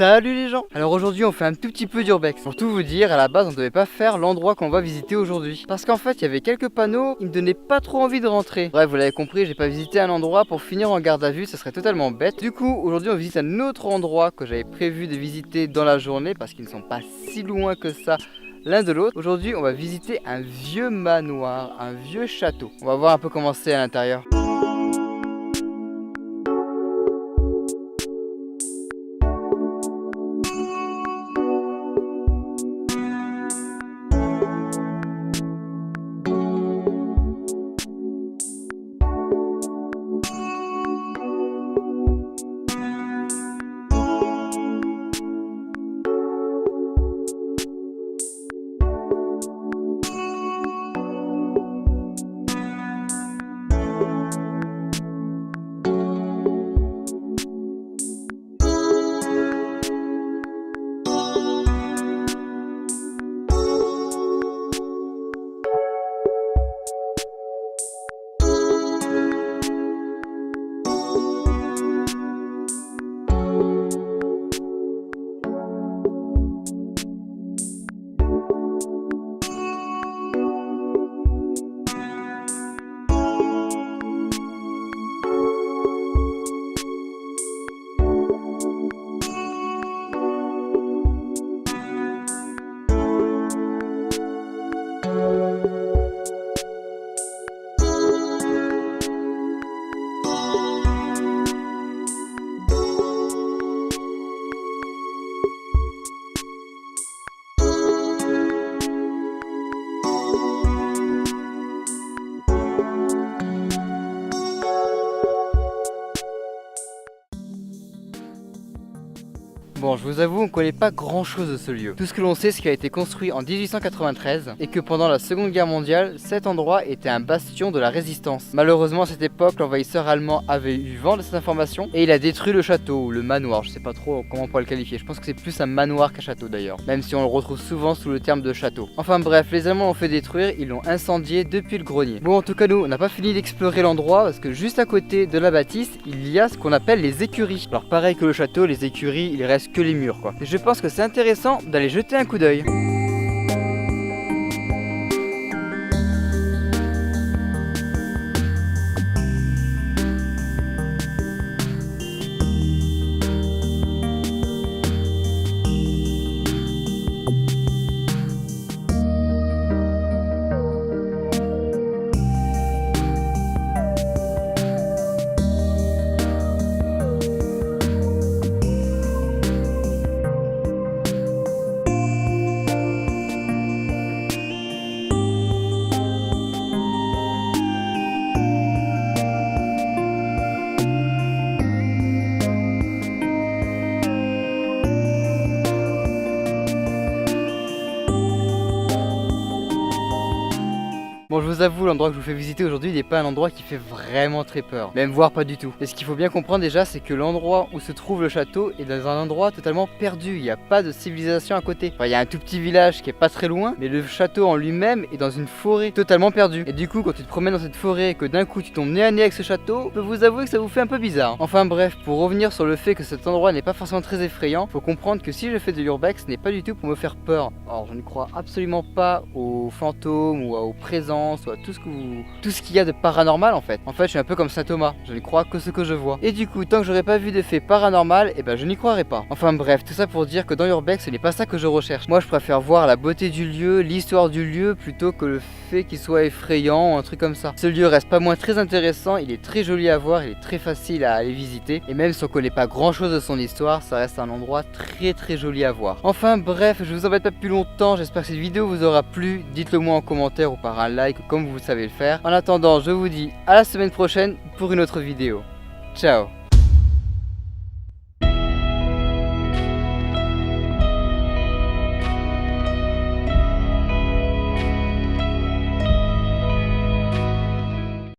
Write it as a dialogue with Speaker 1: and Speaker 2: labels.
Speaker 1: Salut les gens! Alors aujourd'hui on fait un tout petit peu d'urbex. Pour tout vous dire, à la base on devait pas faire l'endroit qu'on va visiter aujourd'hui. Parce qu'en fait il y avait quelques panneaux qui me donnaient pas trop envie de rentrer. Bref, vous l'avez compris, j'ai pas visité un endroit pour finir en garde à vue, ça serait totalement bête. Du coup aujourd'hui on visite un autre endroit que j'avais prévu de visiter dans la journée parce qu'ils ne sont pas si loin que ça l'un de l'autre. Aujourd'hui on va visiter un vieux manoir, un vieux château. On va voir un peu comment c'est à l'intérieur. Bon, je vous avoue, on connaît pas grand chose de ce lieu. Tout ce que l'on sait, c'est qu'il a été construit en 1893 et que pendant la Seconde Guerre mondiale, cet endroit était un bastion de la résistance. Malheureusement, à cette époque, l'envahisseur allemand avait eu vent de cette information et il a détruit le château, ou le manoir, je sais pas trop comment on pourrait le qualifier. Je pense que c'est plus un manoir qu'un château d'ailleurs, même si on le retrouve souvent sous le terme de château. Enfin bref, les Allemands l'ont fait détruire, ils l'ont incendié depuis le grenier. Bon, en tout cas, nous, on n'a pas fini d'explorer l'endroit parce que juste à côté de la bâtisse, il y a ce qu'on appelle les écuries. Alors pareil que le château, les écuries, il reste que les murs quoi. Et je pense que c'est intéressant d'aller jeter un coup d'œil. Bon, je vous avoue, l'endroit que je vous fais visiter aujourd'hui n'est pas un endroit qui fait vraiment très peur, même voire pas du tout. Et ce qu'il faut bien comprendre déjà, c'est que l'endroit où se trouve le château est dans un endroit totalement perdu, il n'y a pas de civilisation à côté. Enfin, il y a un tout petit village qui est pas très loin, mais le château en lui-même est dans une forêt totalement perdue. Et du coup, quand tu te promènes dans cette forêt et que d'un coup tu tombes nez à nez avec ce château, je peux vous avouer que ça vous fait un peu bizarre. Enfin bref, pour revenir sur le fait que cet endroit n'est pas forcément très effrayant, faut comprendre que si je fais de l'urbex, ce n'est pas du tout pour me faire peur. Alors je ne crois absolument pas aux fantômes ou aux présences ou à tout ce qu'il y a de paranormal en fait. En fait, je suis un peu comme Saint Thomas, je ne crois que ce que je vois. Et du coup, tant que j'aurais pas vu de fait paranormal, et ben je n'y croirais pas. Enfin bref, tout ça pour dire que dans l'urbex, ce n'est pas ça que je recherche. Moi, je préfère voir la beauté du lieu, l'histoire du lieu, plutôt que le fait qu'il soit effrayant ou un truc comme ça. Ce lieu reste pas moins très intéressant, il est très joli à voir, il est très facile à aller visiter. Et même si on connaît pas grand chose de son histoire, ça reste un endroit très joli à voir. Enfin bref, je vous embête pas plus longtemps, j'espère que cette vidéo vous aura plu. Dites-le moi en commentaire ou par un like, comme vous savez le faire. En attendant, je vous dis à la semaine prochaine pour une autre vidéo. Ciao!